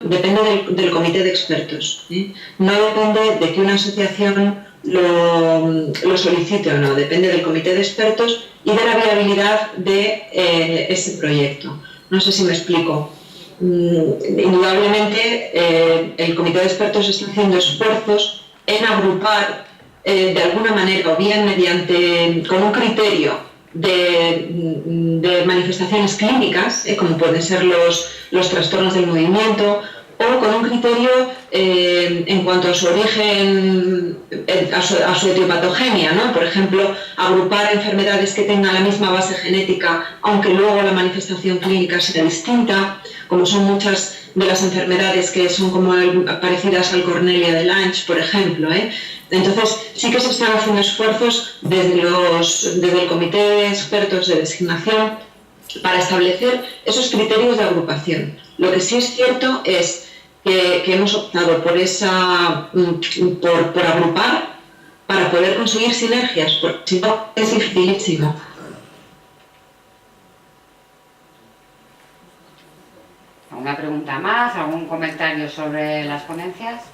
depende del comité de expertos, ¿eh? No depende de que una asociación lo solicite o no, depende del comité de expertos y de la viabilidad de ese proyecto. No sé si me explico. Indudablemente el comité de expertos está haciendo esfuerzos en agrupar de alguna manera, o bien con un criterio de manifestaciones clínicas, como pueden ser los trastornos del movimiento, o con un criterio en cuanto a su origen, a su etiopatogenia, ¿no? Por ejemplo, agrupar enfermedades que tengan la misma base genética, aunque luego la manifestación clínica sea distinta, como son muchas de las enfermedades que son como parecidas al Cornelia de Lange, por ejemplo, ¿eh? Entonces, sí que se están haciendo esfuerzos desde el comité de expertos de designación para establecer esos criterios de agrupación. Lo que sí es cierto es que hemos optado por agrupar para poder conseguir sinergias, porque si no es dificilísimo. ¿Alguna pregunta más? ¿Algún comentario sobre las ponencias?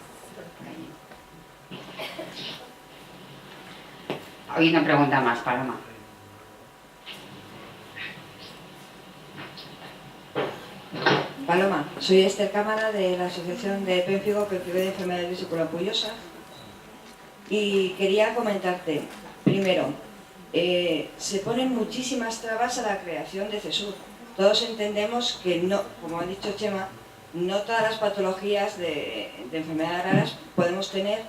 Hoy no pregunta más, Paloma. Paloma, soy Esther Cámara de la Asociación de Pénfigo de Enfermedades Vesícula-Ampullosa y quería comentarte, primero, se ponen muchísimas trabas a la creación de CESUR. Todos entendemos que no, como ha dicho Chema, no todas las patologías de enfermedades raras podemos tener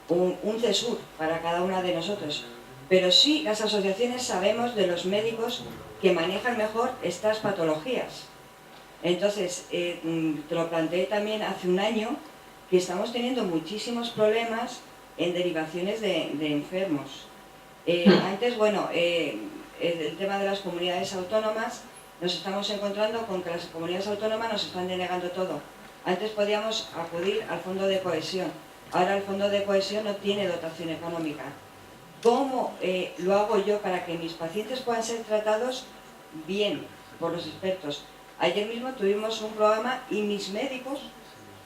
un CESUR para cada una de nosotros, pero sí las asociaciones sabemos de los médicos que manejan mejor estas patologías. Entonces, te lo planteé también hace un año, que estamos teniendo muchísimos problemas en derivaciones de enfermos. Antes, bueno, el tema de las comunidades autónomas, nos estamos encontrando con que las comunidades autónomas nos están denegando todo. Antes podíamos acudir al Fondo de Cohesión, ahora el Fondo de Cohesión no tiene dotación económica. ¿Cómo lo hago yo para que mis pacientes puedan ser tratados bien por los expertos? Ayer mismo tuvimos un programa y mis médicos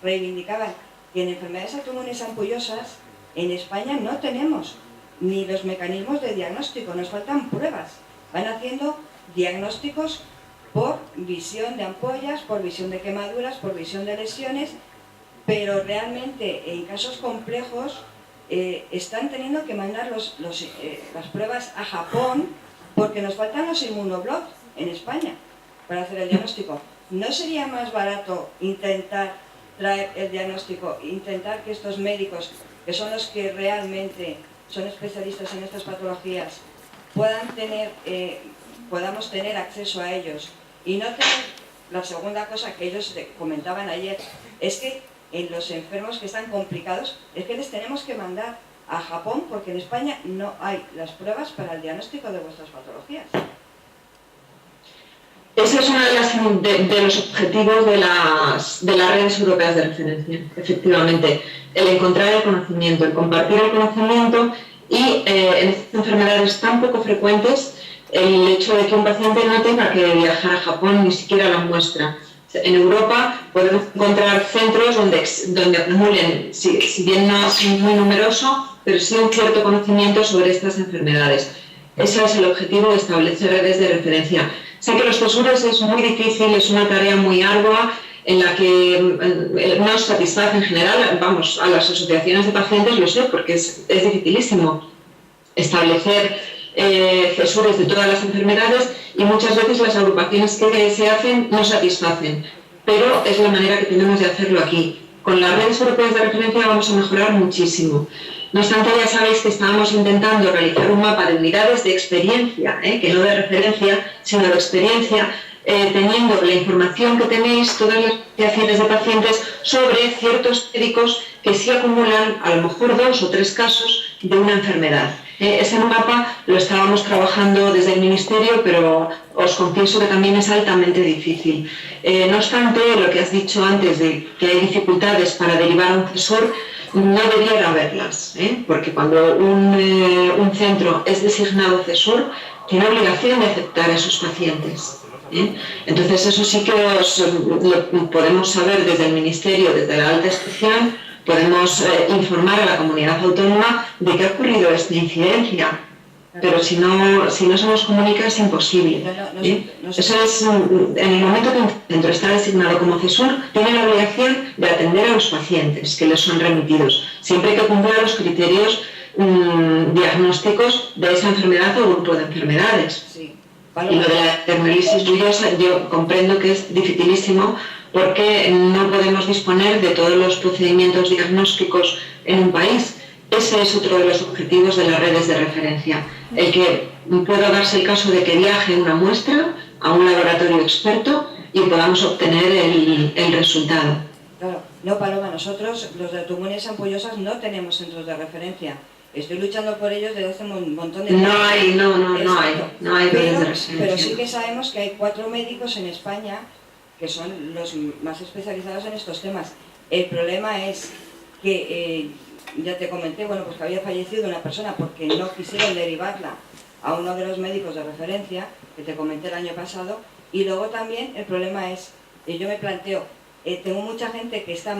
reivindicaban que en enfermedades autoinmunes ampullosas en España no tenemos ni los mecanismos de diagnóstico, nos faltan pruebas. Van haciendo diagnósticos por visión de ampollas, por visión de quemaduras, por visión de lesiones, pero realmente en casos complejos están teniendo que mandar las pruebas a Japón porque nos faltan los inmunoblots en España para hacer el diagnóstico. ¿No sería más barato intentar traer el diagnóstico, intentar que estos médicos, que son los que realmente son especialistas en estas patologías, podamos tener acceso a ellos? Y no tener, la segunda cosa que ellos comentaban ayer, es que en los enfermos que están complicados, es que les tenemos que mandar a Japón porque en España no hay las pruebas para el diagnóstico de vuestras patologías. Ese es uno de los objetivos de las redes europeas de referencia, efectivamente, el encontrar el conocimiento, el compartir el conocimiento y en estas enfermedades tan poco frecuentes, el hecho de que un paciente no tenga que viajar a Japón ni siquiera la muestra. En Europa podemos encontrar centros donde acumulen, si bien no es muy numeroso, pero sí un cierto conocimiento sobre estas enfermedades. Ese es el objetivo de establecer redes de referencia. Sé que los CESURes es muy difícil, es una tarea muy ardua en la que no satisface en general, vamos, a las asociaciones de pacientes, lo sé, porque es dificilísimo establecer CESURes de todas las enfermedades y muchas veces las agrupaciones que se hacen no satisfacen, pero es la manera que tenemos de hacerlo aquí. Con las redes europeas de referencia vamos a mejorar muchísimo. No obstante, ya sabéis que estábamos intentando realizar un mapa de unidades de experiencia, que no de referencia, sino de experiencia, teniendo la información que tenéis, todas las asociaciones de pacientes, sobre ciertos médicos que sí acumulan a lo mejor 2 o 3 casos de una enfermedad. Ese mapa lo estábamos trabajando desde el Ministerio, pero os confieso que también es altamente difícil. No obstante, lo que has dicho antes de que hay dificultades para derivar a un CESUR, no debiera haberlas, porque cuando un centro es designado CESUR, tiene obligación de aceptar a esos pacientes. Entonces eso sí que lo podemos saber desde el Ministerio, desde la alta inspección, podemos informar a la comunidad autónoma de que ha ocurrido esta incidencia. Pero si no se nos comunica es imposible. Eso es, en el momento que un centro está designado como CESUR, tiene la obligación de atender a los pacientes que les son remitidos, siempre que cumplan los criterios diagnósticos de esa enfermedad o grupo de enfermedades. Sí. Y lo de la epidermolysis bullosa yo comprendo que es dificilísimo porque no podemos disponer de todos los procedimientos diagnósticos en un país. Ese es otro de los objetivos de las redes de referencia, el que pueda darse el caso de que viaje una muestra a un laboratorio experto y podamos obtener el resultado. Claro, no, Paloma, nosotros los de autoinmunes ampollosas no tenemos centros de referencia. Estoy luchando por ellos desde hace un montón de tiempo. No hay redes de referencia. Pero sí que sabemos que hay 4 médicos en España que son los más especializados en estos temas. El problema es que ya te comenté, bueno, pues que había fallecido una persona porque no quisieron derivarla a uno de los médicos de referencia, que te comenté el año pasado, y luego también el problema es, yo me planteo, tengo mucha gente que está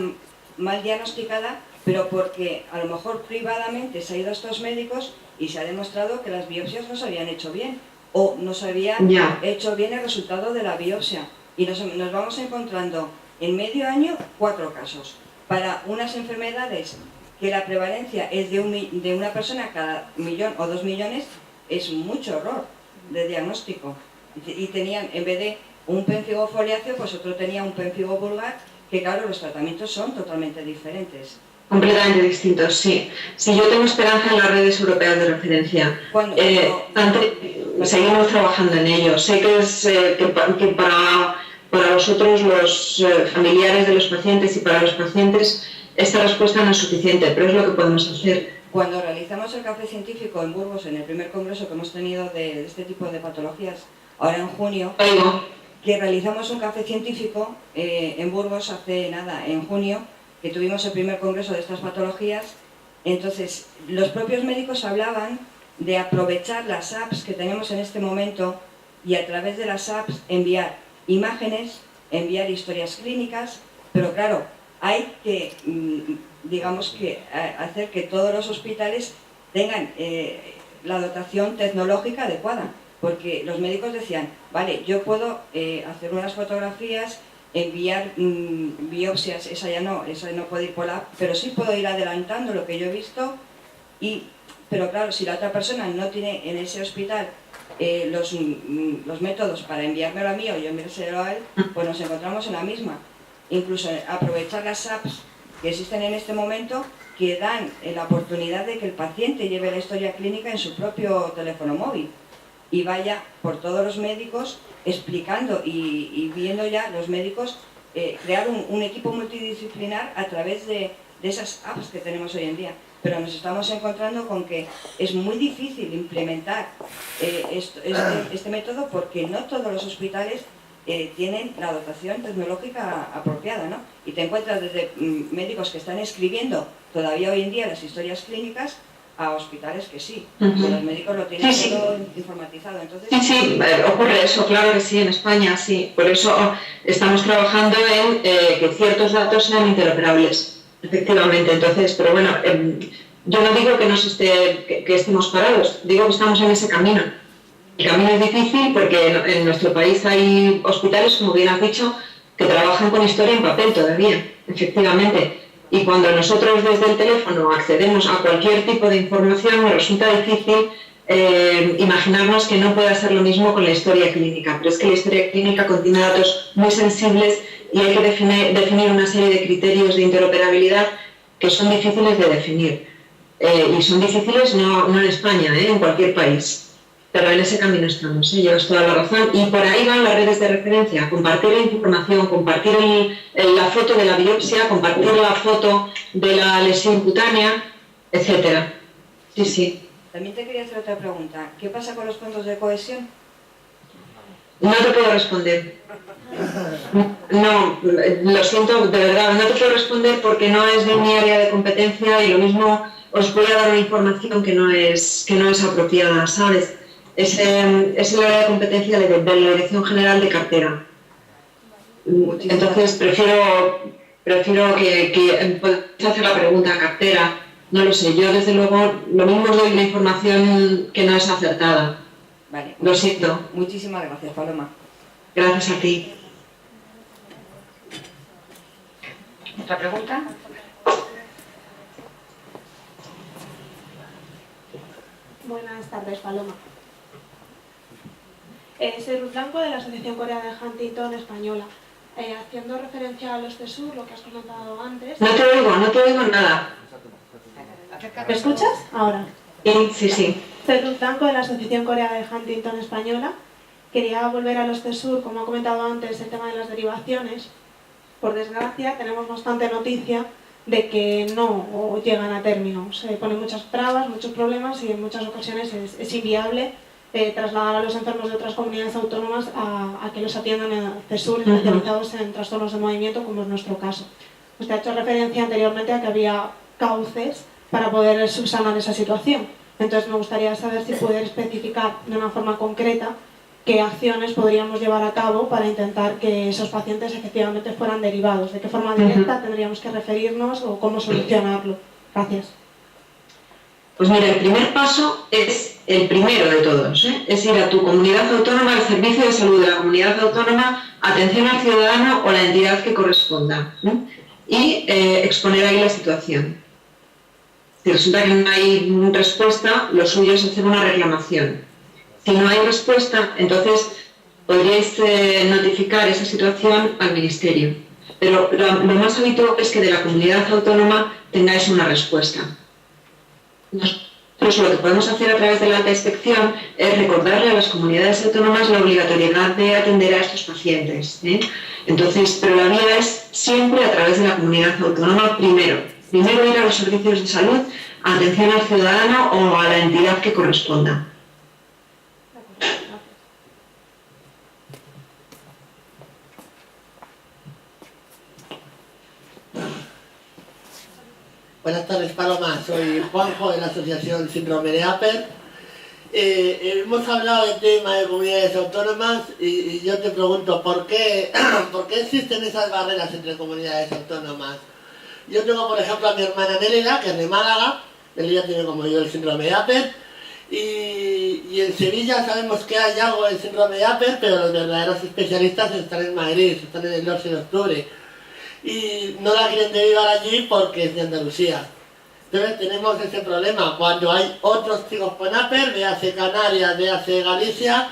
mal diagnosticada, pero porque a lo mejor privadamente se ha ido a estos médicos y se ha demostrado que las biopsias no se habían hecho bien, o no se había hecho bien el resultado de la biopsia, y nos vamos encontrando en medio año 4 casos, para unas enfermedades que la prevalencia es de una persona cada 1 millón o 2 millones, es mucho error de diagnóstico. Y tenían, en vez de un pénfigo foliáceo, pues otro tenía un pénfigo vulgar, que claro, los tratamientos son totalmente diferentes. Completamente distintos, sí. Sí, yo tengo esperanza en las redes europeas de referencia. Seguimos trabajando en ello. Sé que para vosotros, los familiares de los pacientes y para los pacientes, esta respuesta no es suficiente, pero es lo que podemos hacer. Cuando realizamos el café científico en Burgos, en el primer congreso que hemos tenido de este tipo de patologías, ahora en junio, que realizamos un café científico en Burgos hace nada, en junio, que tuvimos el primer congreso de estas patologías, entonces los propios médicos hablaban de aprovechar las apps que tenemos en este momento y a través de las apps enviar imágenes, enviar historias clínicas, pero claro, hay que, digamos que, hacer que todos los hospitales tengan la dotación tecnológica adecuada, porque los médicos decían, vale, yo puedo hacer unas fotografías, enviar biopsias, esa no puede ir por la app, pero sí puedo ir adelantando lo que yo he visto, pero claro, si la otra persona no tiene en ese hospital los métodos para enviármelo a mí o yo enviárselo a él, pues nos encontramos en la misma. Incluso aprovechar las apps que existen en este momento que dan la oportunidad de que el paciente lleve la historia clínica en su propio teléfono móvil y vaya por todos los médicos explicando y viendo ya los médicos crear un equipo multidisciplinar a través de esas apps que tenemos hoy en día. Pero nos estamos encontrando con que es muy difícil implementar este método porque no todos los hospitales tienen la dotación tecnológica apropiada, ¿no? Y te encuentras desde médicos que están escribiendo todavía hoy en día las historias clínicas a hospitales que sí, los médicos lo tienen todo informatizado. Entonces, sí, ocurre eso, claro que sí, en España sí. Por eso estamos trabajando en que ciertos datos sean interoperables, efectivamente. Entonces, pero bueno, yo no digo que estemos parados, digo que estamos en ese camino. El camino es difícil porque en nuestro país hay hospitales, como bien has dicho, que trabajan con historia en papel todavía, efectivamente. Y cuando nosotros desde el teléfono accedemos a cualquier tipo de información, nos resulta difícil imaginarnos que no pueda ser lo mismo con la historia clínica. Pero es que la historia clínica contiene datos muy sensibles y hay que definir una serie de criterios de interoperabilidad que son difíciles de definir. Y son difíciles no en España, en cualquier país. Pero en ese camino estamos, llevas toda la razón. Y por ahí van las redes de referencia, compartir la información, compartir la foto de la biopsia, compartir la foto de la lesión cutánea, etc. Sí, sí. También te quería hacer otra pregunta. ¿Qué pasa con los fondos de cohesión? No te puedo responder. No, lo siento, de verdad, no te puedo responder porque no es de mi área de competencia y lo mismo os voy a dar una información que no es apropiada, ¿sabes? es el área de competencia de la Dirección General de Cartera. Entonces prefiero que podáis hacer la pregunta a cartera. No lo sé, yo desde luego lo mismo os doy una información que no es acertada. Vale. Lo siento. Muchísimas gracias, Paloma. Gracias a ti. ¿Otra pregunta? Buenas tardes, Paloma. Soy Ruth Blanco, de la Asociación Corea de Huntington Española. Haciendo referencia a los CESUR, lo que has comentado antes... No te oigo nada. ¿Me escuchas? Ahora. Sí. Soy Ruth Blanco, de la Asociación Corea de Huntington Española. Quería volver a los CESUR, como ha comentado antes, el tema de las derivaciones. Por desgracia, tenemos bastante noticia de que no llegan a término. Se ponen muchas trabas, muchos problemas y en muchas ocasiones es inviable trasladar a los enfermos de otras comunidades autónomas a que los atiendan en CESUR especializados en trastornos de movimiento, como es nuestro caso. Usted ha hecho referencia anteriormente a que había cauces para poder subsanar esa situación. Entonces me gustaría saber si puede especificar de una forma concreta qué acciones podríamos llevar a cabo para intentar que esos pacientes efectivamente fueran derivados. ¿De qué forma directa tendríamos que referirnos o cómo solucionarlo? Gracias. Pues mira, el primer paso es el primero de todos, es ir a tu comunidad autónoma, al servicio de salud de la comunidad autónoma, atención al ciudadano o la entidad que corresponda, y exponer ahí la situación. Si resulta que no hay respuesta, lo suyo es hacer una reclamación. Si no hay respuesta, entonces podríais notificar esa situación al Ministerio. Pero lo más habitual es que de la comunidad autónoma tengáis una respuesta. Nosotros lo que podemos hacer a través de la alta inspección es recordarle a las comunidades autónomas la obligatoriedad de atender a estos pacientes. Entonces, pero la vía es siempre a través de la comunidad autónoma primero ir a los servicios de salud, atención al ciudadano o a la entidad que corresponda. Buenas tardes, Paloma. Soy Juanjo, de la Asociación Síndrome de Apert. Hemos hablado del tema de comunidades autónomas y yo te pregunto, ¿por qué existen esas barreras entre comunidades autónomas? Yo tengo, por ejemplo, a mi hermana Nélida, que es de Málaga. Nélida tiene como yo el síndrome de Apert. Y en Sevilla sabemos que hay algo del síndrome de Apert, pero los verdaderos especialistas están en Madrid, están en el 12 de octubre. Y no la quieren derivar allí porque es de Andalucía. Entonces tenemos ese problema cuando hay otros chicos con Apert, véase Canarias, véase Galicia,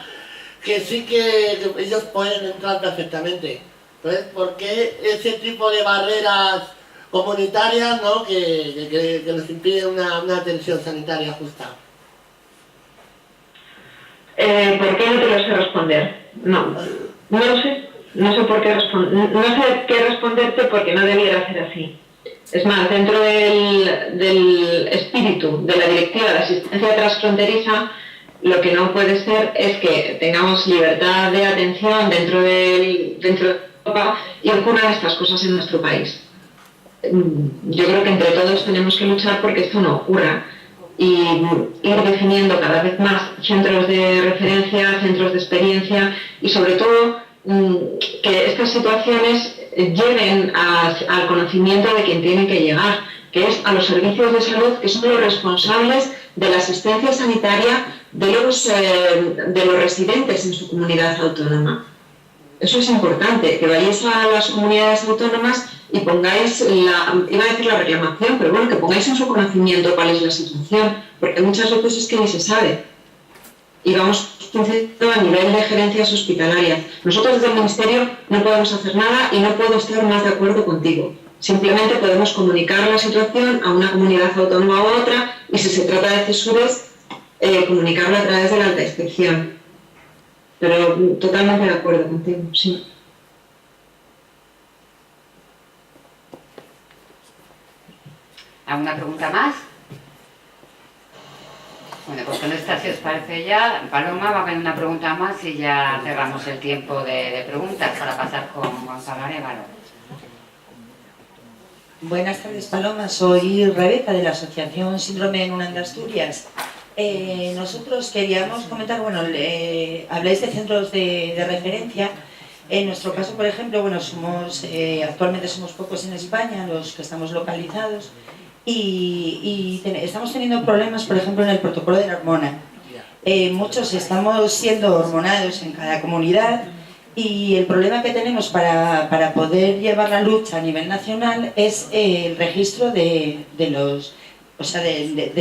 que sí que ellos pueden entrar perfectamente. Entonces, ¿por qué ese tipo de barreras comunitarias, ¿no? que nos impiden una atención sanitaria justa? ¿Por qué no te lo sé responder? No lo sé. No sé por qué no sé qué responderte porque no debiera ser así. Es más, dentro del espíritu de la Directiva de Asistencia Transfronteriza, lo que no puede ser es que tengamos libertad de atención dentro de Europa y ocurran estas cosas en nuestro país. Yo creo que entre todos tenemos que luchar porque esto no ocurra y ir definiendo cada vez más centros de referencia, centros de experiencia y sobre todo que estas situaciones lleguen al conocimiento de quien tienen que llegar, que es a los servicios de salud, que son los responsables de la asistencia sanitaria de los residentes en su comunidad autónoma. Eso es importante, que vayáis a las comunidades autónomas y pongáis iba a decir la reclamación, pero bueno, que pongáis en su conocimiento cuál es la situación, porque muchas veces es que ni se sabe. Y vamos a nivel de gerencias hospitalarias. Nosotros desde el Ministerio no podemos hacer nada y no puedo estar más de acuerdo contigo. Simplemente podemos comunicar la situación a una comunidad autónoma u otra y si se trata de CESURes, comunicarlo a través de la alta inspección. Pero totalmente de acuerdo contigo, sí. ¿Alguna pregunta más? Bueno, pues con esta, si os parece ya, Paloma, va a haber una pregunta más y ya cerramos el tiempo de preguntas para pasar con Gonzalo Arévalo. Buenas tardes, Paloma. Soy Rebeca, de la Asociación Síndrome en UNAM de Asturias. Nosotros queríamos comentar, bueno, habláis de centros de referencia. En nuestro caso, por ejemplo, bueno, actualmente somos pocos en España los que estamos localizados y estamos teniendo problemas, por ejemplo, en el protocolo de la hormona. Muchos estamos siendo hormonados en cada comunidad y el problema que tenemos para poder llevar la lucha a nivel nacional es el registro de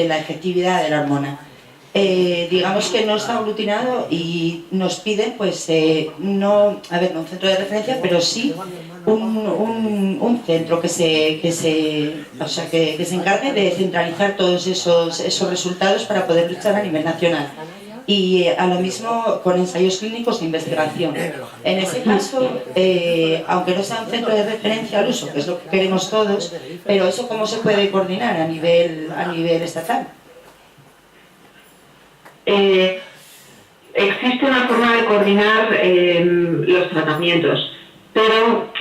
la efectividad de la hormona. Digamos que no está aglutinado y nos piden, pues, no un centro de referencia, pero sí un centro que se encargue de centralizar todos esos resultados para poder luchar a nivel nacional. Y a lo mismo con ensayos clínicos de investigación. En ese caso, aunque no sea un centro de referencia al uso, que es lo que queremos todos, pero eso ¿cómo se puede coordinar a nivel estatal? Existe una forma de coordinar los tratamientos, pero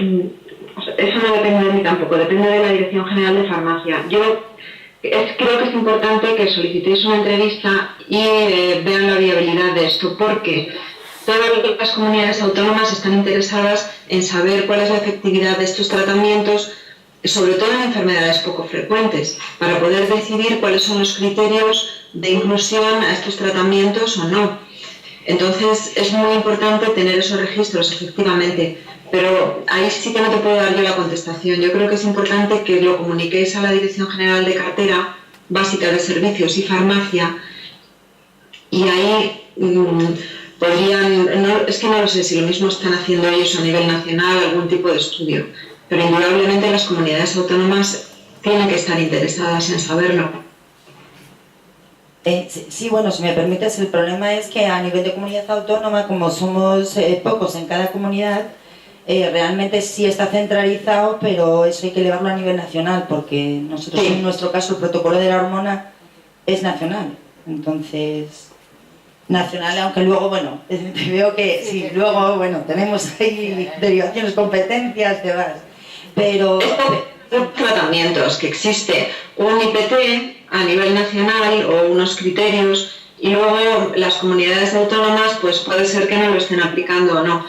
eso no depende de mí tampoco, depende de la Dirección General de Farmacia. Yo creo que es importante que solicitéis una entrevista y vean la viabilidad de esto, porque todas las comunidades autónomas están interesadas en saber cuál es la efectividad de estos tratamientos, sobre todo en enfermedades poco frecuentes, para poder decidir cuáles son los criterios de inclusión a estos tratamientos o no. Entonces es muy importante tener esos registros, efectivamente, pero ahí sí que no te puedo dar yo la contestación. Yo creo que es importante que lo comuniquéis a la Dirección General de Cartera Básica de Servicios y Farmacia, y ahí es que no lo sé si lo mismo están haciendo ellos a nivel nacional, algún tipo de estudio, pero indudablemente las comunidades autónomas tienen que estar interesadas en saberlo. Sí, bueno, si me permites, el problema es que a nivel de comunidad autónoma, como somos pocos en cada comunidad, realmente sí está centralizado, pero eso hay que elevarlo a nivel nacional, porque nosotros en nuestro caso el protocolo de la hormona es nacional. Entonces, nacional, aunque luego, bueno, veo que sí, luego, bueno, tenemos ahí derivaciones, competencias, demás, pero... Tratamientos, que existe un IPT a nivel nacional o unos criterios, y luego las comunidades autónomas pues puede ser que no lo estén aplicando o no.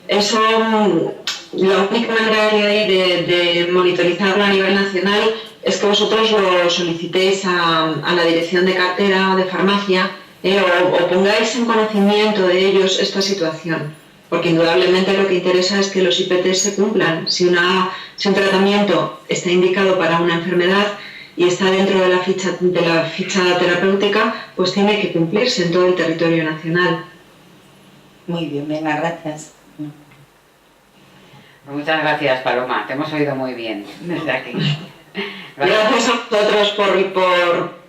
Eso, la única manera que hay de monitorizarlo a nivel nacional es que vosotros lo solicitéis a la Dirección de Cartera de Farmacia, o pongáis en conocimiento de ellos esta situación, porque indudablemente lo que interesa es que los IPT se cumplan. Si un tratamiento está indicado para una enfermedad y está dentro de la ficha terapéutica, pues tiene que cumplirse en todo el territorio nacional. Muy bien, venga, gracias. Muchas gracias, Paloma, te hemos oído muy bien desde aquí. Gracias a vosotros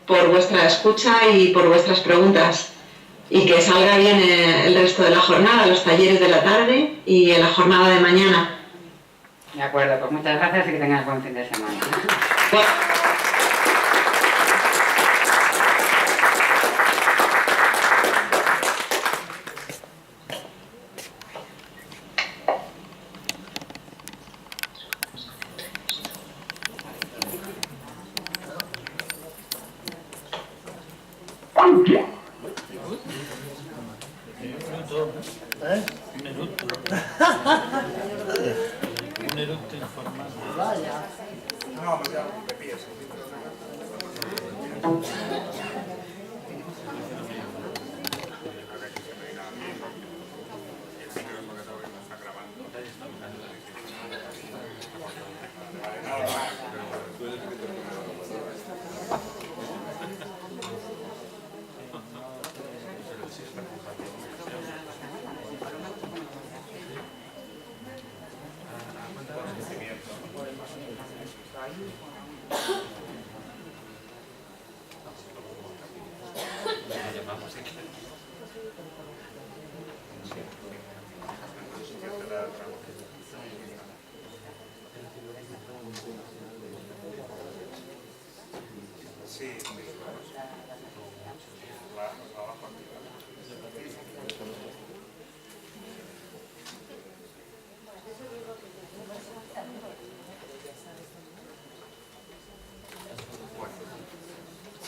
por vuestra escucha y por vuestras preguntas, y que salga bien el resto de la jornada, los talleres de la tarde y en la jornada de mañana. De acuerdo, pues muchas gracias y que tengas buen fin de semana.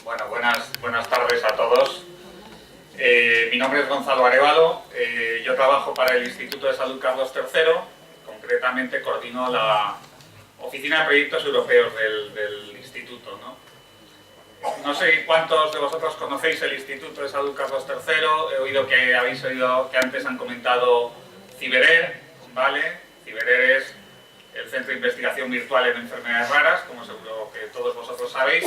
Bueno, buenas tardes a todos. nombre es Gonzalo Arévalo, yo trabajo para el Instituto de Salud Carlos III, concretamente coordino la Oficina de Proyectos Europeos del Instituto, ¿no? No sé cuántos de vosotros conocéis el Instituto de Salud Carlos III, he oído que habéis oído que antes han comentado CiberER, ¿vale? CiberER es el Centro de Investigación Virtual en Enfermedades Raras, como seguro que todos vosotros sabéis,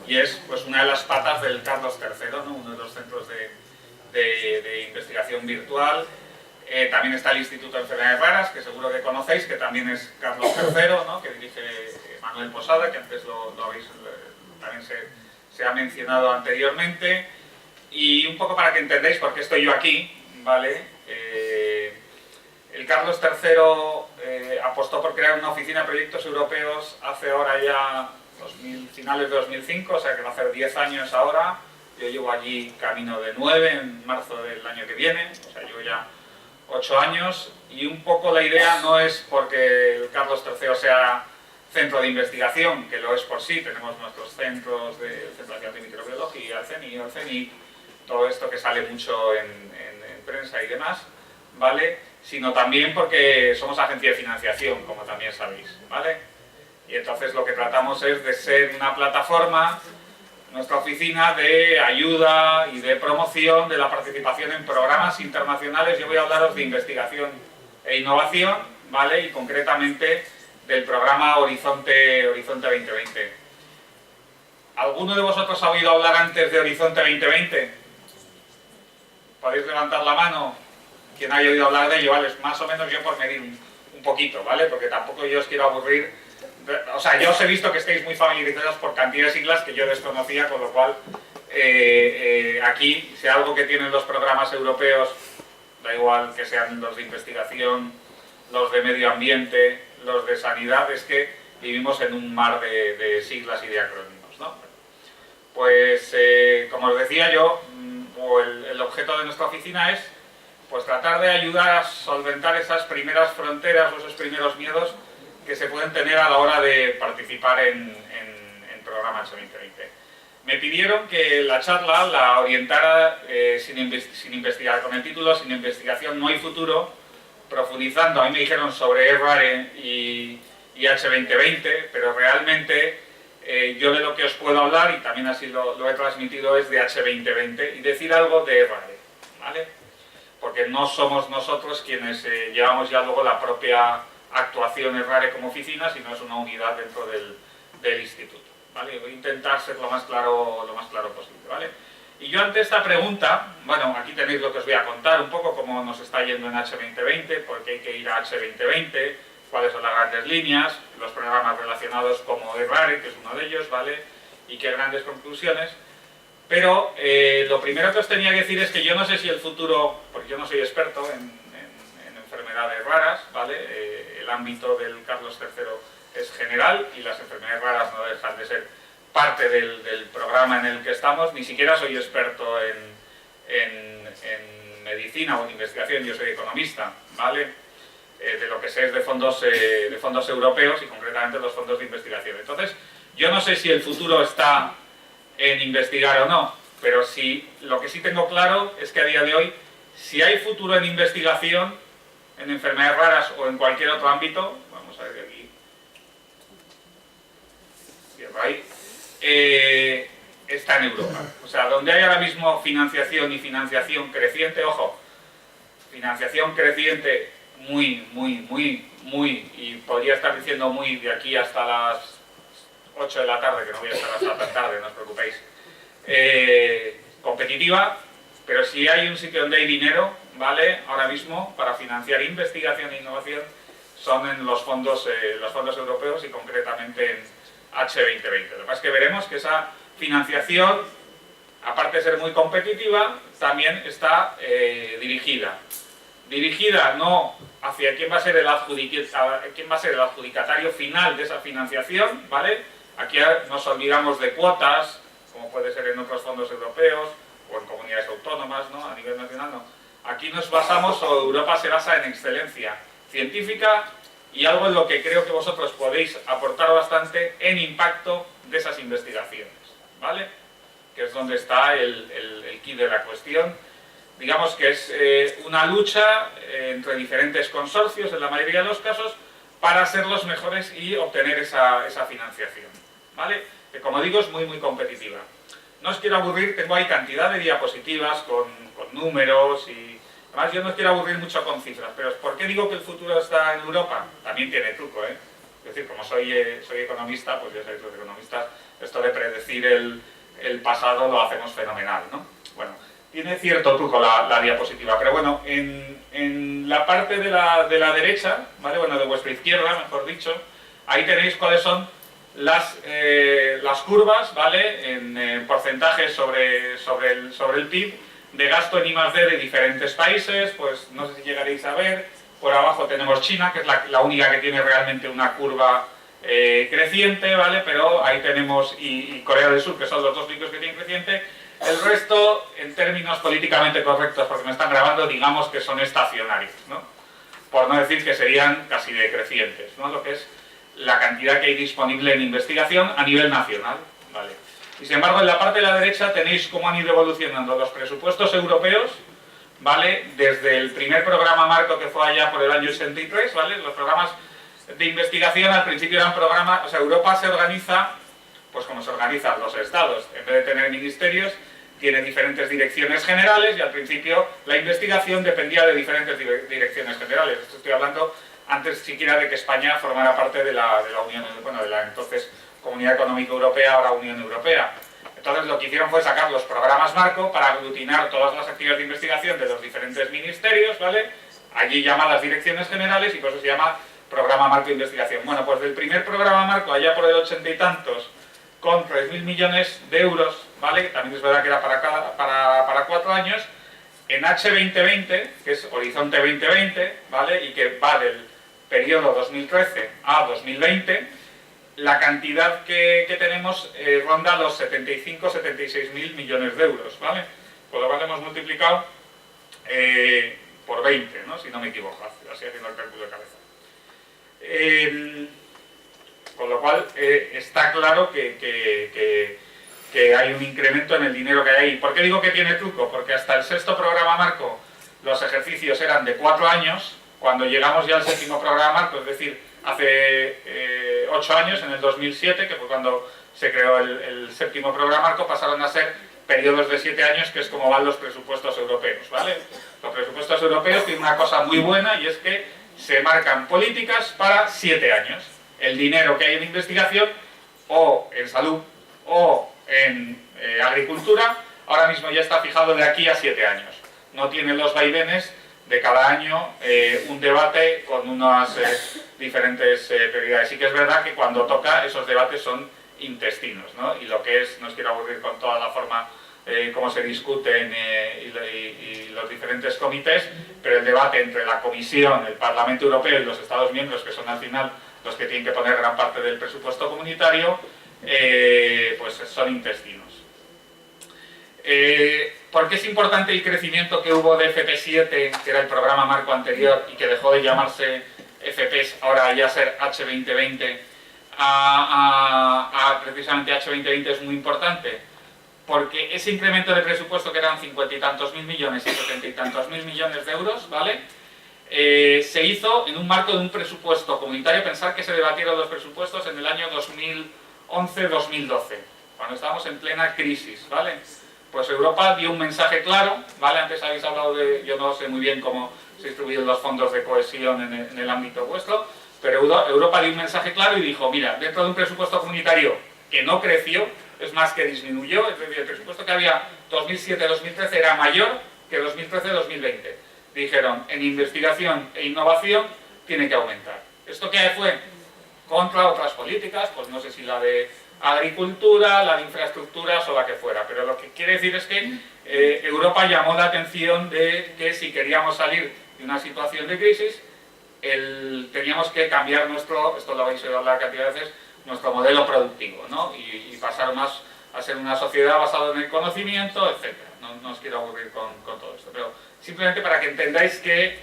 y es pues una de las patas del Carlos III, ¿no? Uno de los centros de investigación virtual. También está el Instituto de Enfermedades Raras, que seguro que conocéis, que también es Carlos III, ¿no? Que dirige Manuel Posada, que antes lo habéis, también se ha mencionado anteriormente. Y un poco para que entendáis por qué estoy yo aquí, ¿vale? El Carlos III apostó por crear una oficina de proyectos europeos hace ahora ya finales de 2005, o sea que va a hacer 10 años ahora. Yo llevo allí camino de 9 en marzo del año que viene, o sea, llevo ya 8 años, y un poco la idea no es porque el Carlos III sea centro de investigación, que lo es por sí, tenemos nuestros centros de Centro de Antimicrobiología, el CENIC, todo esto que sale mucho en prensa y demás, ¿vale? Sino también porque somos agencia de financiación, como también sabéis, ¿vale? Y entonces lo que tratamos es de ser una plataforma, nuestra oficina, de ayuda y de promoción de la participación en programas internacionales. Yo voy a hablaros de investigación e innovación, ¿vale? Y concretamente del programa Horizonte 2020. ¿Alguno de vosotros ha oído hablar antes de Horizonte 2020? ¿Podéis levantar la mano? ¿Quién haya oído hablar de ello? ¿Vale? Más o menos yo por medir un poquito, ¿vale? Porque tampoco yo os quiero aburrir. O sea, yo os he visto que estáis muy familiarizados por cantidad de siglas que yo desconocía, con lo cual aquí, si algo que tienen los programas europeos, da igual que sean los de investigación, los de medio ambiente, los de sanidad, es que vivimos en un mar de siglas y de acrónimos, ¿no? Pues, como os decía yo, el objeto de nuestra oficina es pues tratar de ayudar a solventar esas primeras fronteras o esos primeros miedos que se pueden tener a la hora de participar en programa H2020. Me pidieron que la charla la orientara sin investigar, con el título Sin investigación no hay futuro, profundizando. A mí me dijeron sobre ERRARE y H2020, pero realmente yo de lo que os puedo hablar, y también así lo he transmitido, es de H2020 y decir algo de ERRARE, ¿vale? Porque no somos nosotros quienes llevamos ya luego la propia actuación ERRARE como oficina, sino es una unidad dentro del instituto, ¿vale? Voy a intentar ser lo más claro posible, ¿vale? Y yo ante esta pregunta, bueno, aquí tenéis lo que os voy a contar, un poco cómo nos está yendo en H2020, por qué hay que ir a H2020, cuáles son las grandes líneas, los programas relacionados como ERRARE, que es uno de ellos, ¿vale? Y qué grandes conclusiones. Pero lo primero que os tenía que decir es que yo no sé si el futuro, porque yo no soy experto en enfermedades raras, ¿vale? El ámbito del Carlos III es general y las enfermedades raras no dejan de ser parte del programa en el que estamos. Ni siquiera soy experto en medicina o en investigación, yo soy economista, ¿vale? De lo que sé es de fondos europeos y concretamente los fondos de investigación. Entonces, yo no sé si el futuro está en investigar o no, pero lo que sí tengo claro es que a día de hoy, si hay futuro en investigación, en enfermedades raras o en cualquier otro ámbito, vamos a ver aquí, está en Europa. O sea, donde hay ahora mismo financiación y financiación creciente, ojo, financiación creciente muy, y podría estar diciendo muy de aquí hasta las 8 de la tarde, que no voy a estar hasta tan tarde, no os preocupéis, competitiva, pero si hay un sitio donde hay dinero, ¿vale? Ahora mismo, para financiar investigación e innovación, son en los fondos europeos y concretamente en H2020. Lo que pasa es que veremos que esa financiación, aparte de ser muy competitiva, también está dirigida. Dirigida no hacia quién va a ser el adjudicatario final de esa financiación, ¿vale? Aquí nos olvidamos de cuotas, como puede ser en otros fondos europeos o en comunidades autónomas, ¿no? A nivel nacional no. Aquí nos basamos, o Europa se basa en excelencia científica y algo en lo que creo que vosotros podéis aportar bastante en impacto de esas investigaciones, ¿vale? Que es donde está el quid de la cuestión. digamos que es una lucha entre diferentes consorcios, en la mayoría de los casos, para ser los mejores y obtener esa financiación, ¿vale? Que, como digo, es muy, muy competitiva. No os quiero aburrir, tengo ahí cantidad de diapositivas con números y... Además, yo no os quiero aburrir mucho con cifras, pero ¿por qué digo que el futuro está en Europa? También tiene truco, ¿eh? Es decir, como soy economista, pues ya sabéis, los economistas, esto de predecir el pasado lo hacemos fenomenal, ¿no? Bueno, tiene cierto truco la diapositiva, pero bueno, en la parte de la derecha, ¿vale? Bueno, de vuestra izquierda, mejor dicho, ahí tenéis cuáles son las curvas, ¿vale? En porcentajes sobre el PIB de gasto en I+D de diferentes países. Pues no sé si llegaréis a ver, por abajo tenemos China, que es la única que tiene realmente una curva creciente, ¿vale? Pero ahí tenemos, y Corea del Sur, que son los dos únicos que tienen creciente. El resto, en términos políticamente correctos, porque me están grabando, digamos que son estacionarios, ¿no? Por no decir que serían casi decrecientes, ¿no? Lo que es la cantidad que hay disponible en investigación a nivel nacional, ¿vale? Y sin embargo, en la parte de la derecha tenéis cómo han ido evolucionando los presupuestos europeos, ¿vale? Desde el primer programa marco, que fue allá por el año 83, ¿vale? Los programas de investigación al principio eran programas, o sea, Europa se organiza, pues como se organizan los estados, en vez de tener ministerios, tiene diferentes direcciones generales, y al principio la investigación dependía de diferentes direcciones generales. Esto estoy hablando antes siquiera de que España formara parte de la Unión, bueno, de la entonces Comunidad Económica Europea, ahora Unión Europea. Entonces lo que hicieron fue sacar los programas marco para aglutinar todas las actividades de investigación de los diferentes ministerios, ¿vale? Allí llamadas direcciones generales, y por eso se llama programa marco de investigación. Bueno, pues del primer programa marco, allá por el 80 y tantos, con 3.000 millones de euros, ¿vale? También es verdad que era para 4 años, en H2020, que es Horizonte 2020, ¿vale? Y que va del periodo 2013 a 2020, la cantidad que tenemos ronda los 76.000 millones de euros, ¿vale? Por lo cual hemos multiplicado por 20, ¿no? Si no me equivoco, así haciendo el cálculo de cabeza. Con lo cual está claro que hay un incremento en el dinero que hay ahí. ¿Por qué digo que tiene truco? Porque hasta el sexto programa marco los ejercicios eran de 4 años. Cuando llegamos ya al séptimo programa marco, es decir, hace 8 años, en el 2007, que fue cuando se creó el séptimo programa marco, pasaron a ser periodos de 7 años, que es como van los presupuestos europeos, ¿vale? Los presupuestos europeos tienen una cosa muy buena, y es que se marcan políticas para 7 años. El dinero que hay en investigación, o en salud, o en agricultura, ahora mismo ya está fijado de aquí a 7 años. No tiene los vaivenes de cada año un debate con unas diferentes prioridades. Sí que es verdad que cuando toca, esos debates son intestinos, ¿no? Y lo que es, no os quiero aburrir con toda la forma cómo se discuten y los diferentes comités, pero el debate entre la Comisión, el Parlamento Europeo y los Estados miembros, que son al final los que tienen que poner gran parte del presupuesto comunitario, pues son intestinos. ¿Por qué es importante el crecimiento que hubo de FP7, que era el programa marco anterior y que dejó de llamarse FPs, ahora ya ser H2020, a precisamente H2020 es muy importante? Porque ese incremento de presupuesto, que eran 50 y tantos mil millones y 70 y tantos mil millones de euros, ¿vale? Se hizo en un marco de un presupuesto comunitario. Pensar que se debatieron los presupuestos en el año 2011-2012, cuando estábamos en plena crisis, ¿vale? Pues Europa dio un mensaje claro, ¿vale? Antes habéis hablado de, yo no sé muy bien cómo se distribuyen los fondos de cohesión en el ámbito vuestro, pero Europa dio un mensaje claro y dijo, mira, dentro de un presupuesto comunitario que no creció, es más, que disminuyó, es decir, el presupuesto que había 2007-2013 era mayor que 2013-2020. Dijeron, en investigación e innovación tiene que aumentar. ¿Esto qué fue? Contra otras políticas, pues no sé si la de agricultura, la de infraestructuras o la que fuera, pero lo que quiere decir es que Europa llamó la atención de que si queríamos salir de una situación de crisis, teníamos que cambiar nuestro, esto lo habéis oído hablar cantidad de veces, nuestro modelo productivo, ¿no? Y pasar más a ser una sociedad basada en el conocimiento, etc. No os quiero aburrir con todo esto, pero simplemente para que entendáis que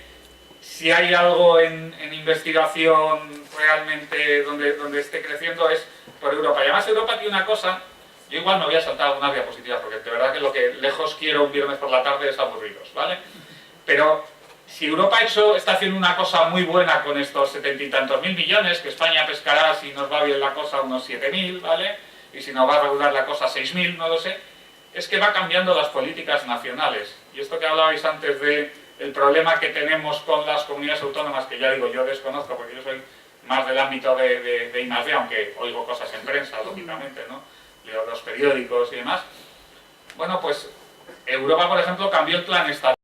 si hay algo en investigación realmente donde esté creciendo es por Europa. Y además Europa tiene una cosa Yo igual me voy a saltar algunas diapositivas, porque de verdad que lo que lejos quiero un viernes por la tarde es aburriros, ¿vale? Pero si Europa está haciendo una cosa muy buena con estos 70 y tantos mil millones, que España pescará, si nos va bien la cosa, unos 7.000, ¿vale? Y si nos va a regular la cosa, 6.000, no lo sé, es que va cambiando las políticas nacionales. Y esto que hablabais antes del problema que tenemos con las comunidades autónomas, que ya digo, yo desconozco, porque yo soy más del ámbito de I+D, aunque oigo cosas en prensa, lógicamente, ¿no? Leo los periódicos y demás. Bueno, pues Europa, por ejemplo, cambió el plan estatal